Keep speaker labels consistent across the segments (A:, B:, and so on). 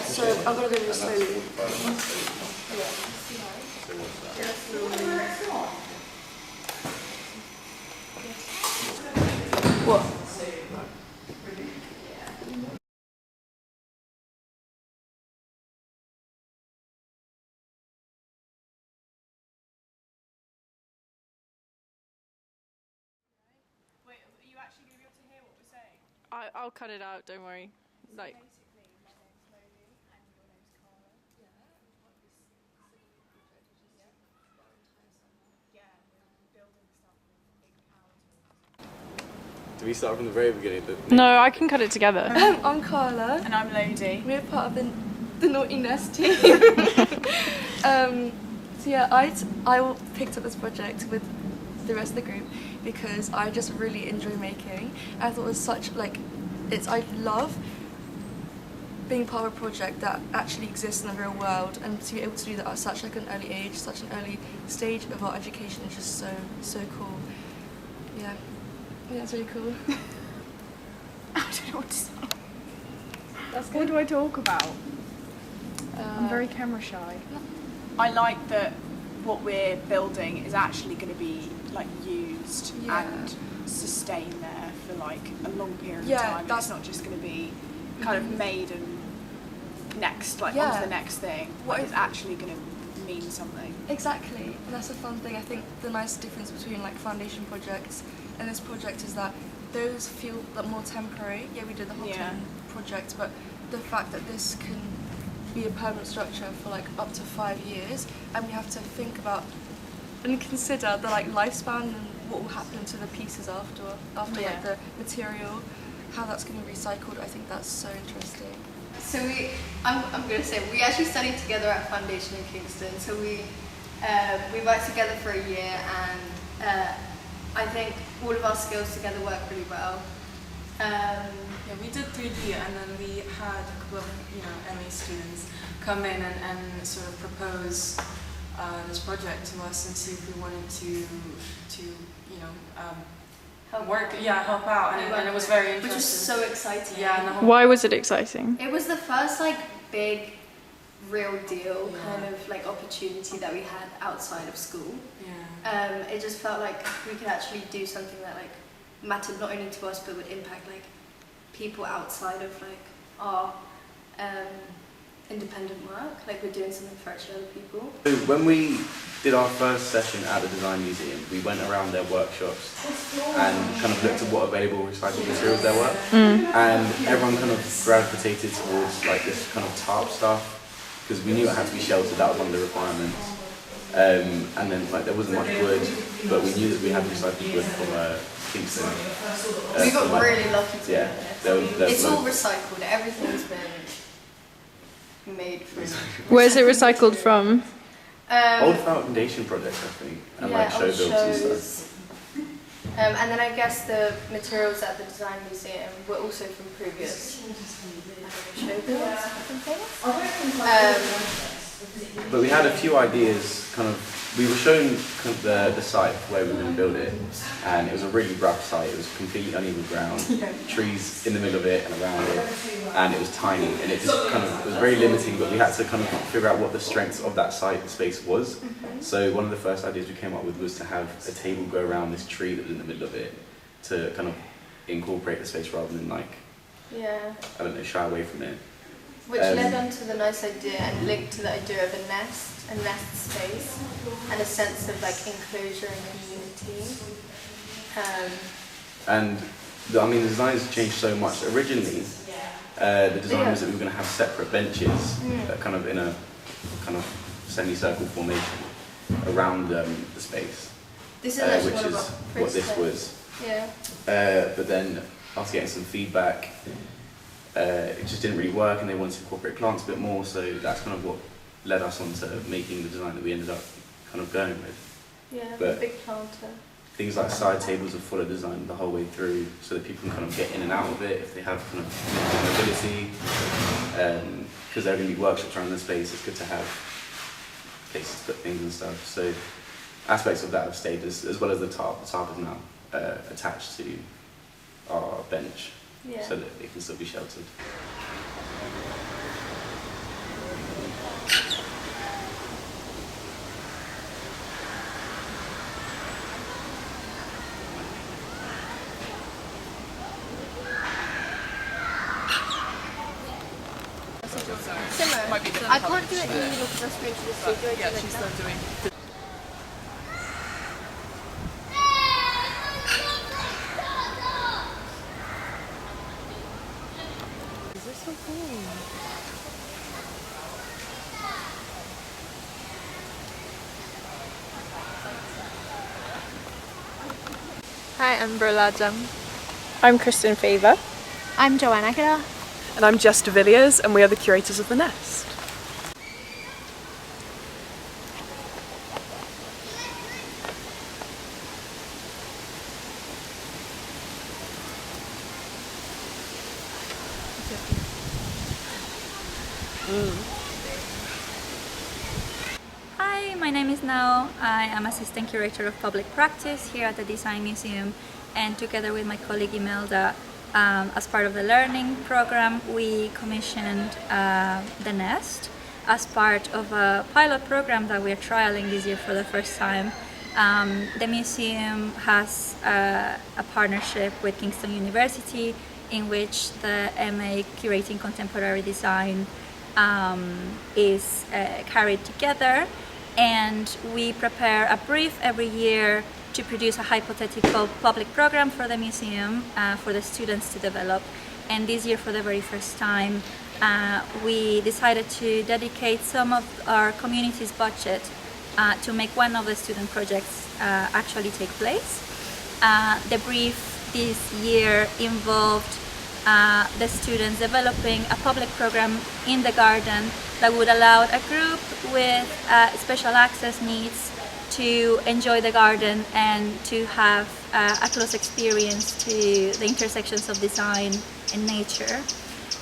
A: So I'm going to go really slowly. What?
B: Wait, are you actually going to be able to hear what we're saying?
C: I'll cut it out, don't worry. Like,
B: Basically, my name's Lodi and your name's Carla. Yeah. Yeah, we're building stuff with encapsulates.
D: Do we start from the very beginning?
C: no, I can cut it together.
A: I'm Carla.
B: And I'm Lodi.
A: We're part of the Naughty Nest team. So yeah, I picked up this project with the rest of the group because I just really enjoy making. I thought it was such I love being part of a project that actually exists in the real world, and to be able to do that at such an early age, such an early stage of our education is just so cool. Yeah, it's really cool.
B: I don't know what to say.
A: That's
B: What do I talk about? I'm very camera shy. I like that what we're building is actually going to be used and sustained there for a long period of time. It's not just going to be kind of made and next onto the next thing. It's actually going to mean something.
A: Exactly, and that's a fun thing. I think the nice difference between foundation projects and this project is that those feel more temporary. Yeah, we did the whole 10 project, but the fact that this can be a permanent structure for up to 5 years, and we have to think about and consider the lifespan and what will happen to the pieces after the material, how that's going to be recycled. I think that's so interesting.
E: So I'm going to say, we actually studied together at Foundation in Kingston. So we worked together for a year, and I think all of our skills together work really well.
F: Yeah, we did 3D, and then we had a couple of MA students come in and sort of propose this project to us and see if we wanted to help out, and it was very interesting.
E: Which was so exciting.
F: Yeah.
C: Why was it exciting?
E: It was the first big, real deal kind of opportunity that we had outside of school.
F: Yeah.
E: It just felt like we could actually do something that mattered not only to us but would impact people outside of our independent work. We're doing something for actually other people.
D: So when we did our first session at the Design Museum, we went around their workshops and kind of looked at what available recycled materials there were. And everyone kind of gravitated towards this kind of tarp stuff, because we knew it had to be sheltered. That was one of the requirements. And then there wasn't much wood, but we knew that we had recycled wood from Kingston.
E: We got really lucky to it's all recycled. Everything's been made from.
C: Where's it recycled from?
D: Old foundation projects, I think, and show builds and stuff.
E: And then I guess the materials at the Design Museum were also from previous show builds and things.
D: But we had a few ideas, we were shown the site where we were going to build it, and it was a really rough site. It was completely uneven ground, trees in the middle of it and around it, and it was tiny, and it just it was very limiting, but we had to figure out what the strengths of that site space was. So one of the first ideas we came up with was to have a table go around this tree that was in the middle of it to incorporate the space rather than shy away from it.
E: Which led on to the nice idea and linked to the idea of a nest space, and a sense of enclosure and community.
D: The designs changed so much. Originally, the design was that we were going to have separate benches, in a semicircle formation around the space.
E: This is actually
D: which is what this was.
E: Yeah.
D: But then, after getting some feedback, it just didn't really work, and they wanted to incorporate plants a bit more. So that's kind of what led us on to making the design that we ended up kind of going with.
E: Yeah,
D: But
E: big planter.
D: things like side tables are full of design the whole way through, so that people can kind of get in and out of it if they have kind of mobility. Because there are going to be workshops around the space, it's good to have places to put things and stuff. So aspects of that have stayed, as well as the tarp. The tarp is now attached to our bench, so that it can still be sheltered.
E: I can't do it in the middle because I'm straight to the studio. Yeah, she's still doing.
G: These are so cool.
C: Hi, I'm Berlajam. I'm Kristen Favor.
H: I'm Joanna Aguilar.
I: And I'm Jess de Villiers, and we are the curators of the Nest.
H: Hi, my name is Nao. I am Assistant Curator of Public Practice here at the Design Museum, and together with my colleague Imelda, as part of the learning program, we commissioned the Nest as part of a pilot program that we are trialing this year for the first time. The museum has a partnership with Kingston University in which the MA Curating Contemporary Design is carried together, and we prepare a brief every year to produce a hypothetical public program for the museum for the students to develop. And this year, for the very first time, we decided to dedicate some of our community's budget to make one of the student projects actually take place. The brief this year involved the students developing a public program in the garden that would allow a group with special access needs to enjoy the garden and to have a close experience to the intersections of design and nature.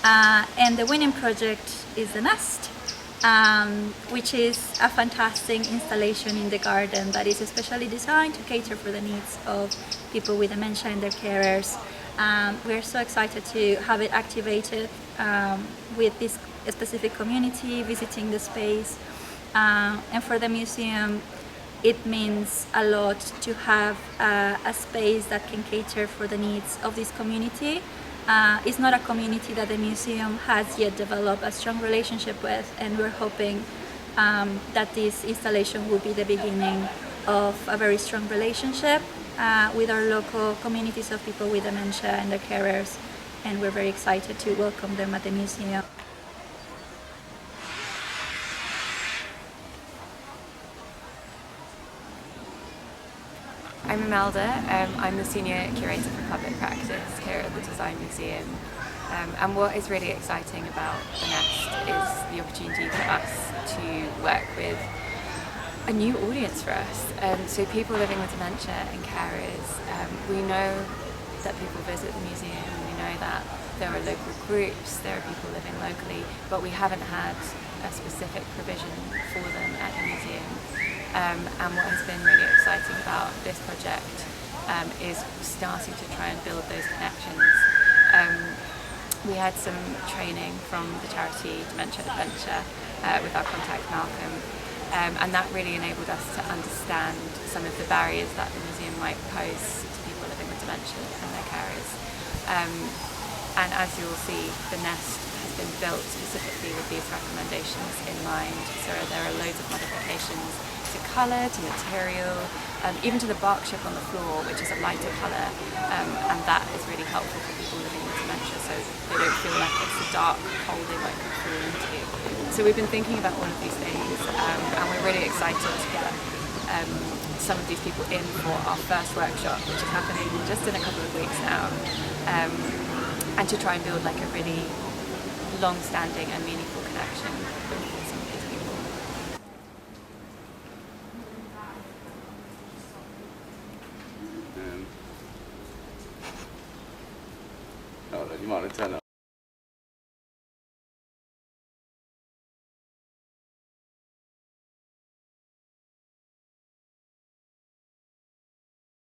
H: And the winning project is the Nest, which is a fantastic installation in the garden that is especially designed to cater for the needs of people with dementia and their carers. We're so excited to have it activated with this specific community visiting the space. And for the museum, it means a lot to have a space that can cater for the needs of this community. It's not a community that the museum has yet developed a strong relationship with, and we're hoping that this installation will be the beginning of a very strong relationship with our local communities of people with dementia and their carers, and we're very excited to welcome them at the museum.
J: I'm Imelda. I'm the Senior Curator for Public Practice here at the Design Museum. And what is really exciting about the Nest is the opportunity for us to work with a new audience for us. So people living with dementia and carers, we know that people visit the museum, we know that there are local groups, there are people living locally, but we haven't had a specific provision for them at the museum. And what has been really exciting about this project is starting to try and build those connections. We had some training from the charity Dementia Adventure with our contact Malcolm, and that really enabled us to understand some of the barriers that the museum might pose to people living with dementia and their carers. And as you'll see, the Nest has been built specifically with these recommendations in mind. So there are loads of modifications to colour, to material, even to the bark chip on the floor, which is a lighter colour, and that is really helpful for people living with dementia, so they don't feel like it's a dark hole they might fall into. So we've been thinking about all of these things, and we're really excited to get some of these people in for our first workshop, which is happening just in a couple of weeks now. and to try and build like a really long-standing and meaningful connection with some of these people.
D: Oh, you might have turned up.